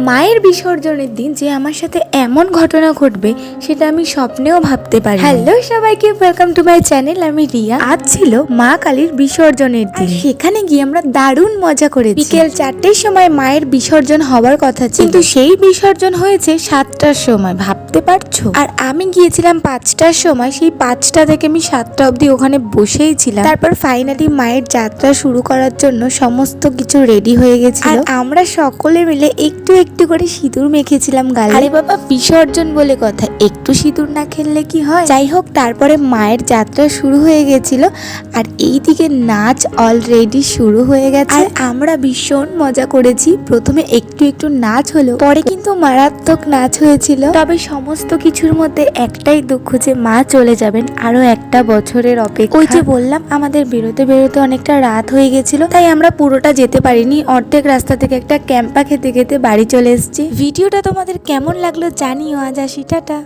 মায়ের বিসর্জনের দিন যে আমার সাথে এমন ঘটনা ঘটবে সেটা আমি স্বপ্নেও ভাবতে পারি। হ্যালো সবাইকে, ওয়েলকাম টু মাই চ্যানেল। আমি রিয়া। আজ ছিল মা কালীর বিসর্জনের দিন। সেখানে গিয়ে আমরা দারুণ মজা করেছি। বিকেল 4টের সময় মায়ের বিসর্জন হওয়ার কথা ছিল, কিন্তু সেই বিসর্জন হয়েছে 7টার সময়, ভাবতে পারছো? আর আমি গিয়েছিলাম 5টার সময়। সেই 5টা থেকে আমি 7টা অবধি ওখানে বসেই ছিলাম। তারপর ফাইনালি মায়ের যাত্রা শুরু করার জন্য সমস্ত কিছু রেডি হয়ে গেছিল। আর আমরা সকলে মিলে একটু একটু করে সিঁদুর মেখেছিলাম গালে। আরে বাবা, বিসর্জন বলে কথা, একটু সিঁদুর না খেললে কি হয়? যাই হোক, তারপরে মায়ের যাত্রা শুরু হয়ে গেছিল। আর এইদিকে নাচ অলরেডি শুরু হয়ে গেছে। আর আমরা ভীষণ মজা করেছি। প্রথমে একটু একটু নাচ হলো, পরে কিন্তু মারাত্মক নাচ হয়েছিল। তবে সমস্ত কিছুর মধ্যে একটাই দুঃখ যে মা চলে যাবেন, আরো একটা বছরের অপেক্ষা। ওই যে বললাম, আমাদের বেরোতে বেরোতে অনেকটা রাত হয়ে গেছিল, তাই আমরা পুরোটা যেতে পারিনি। অর্ধেক রাস্তা থেকে একটা ক্যাম্পা খেতে খেতে বাড়ি চলে এসেছি। ভিডিওটা তোমাদের কেমন লাগলো জানিও। আজ আসি, টাটা।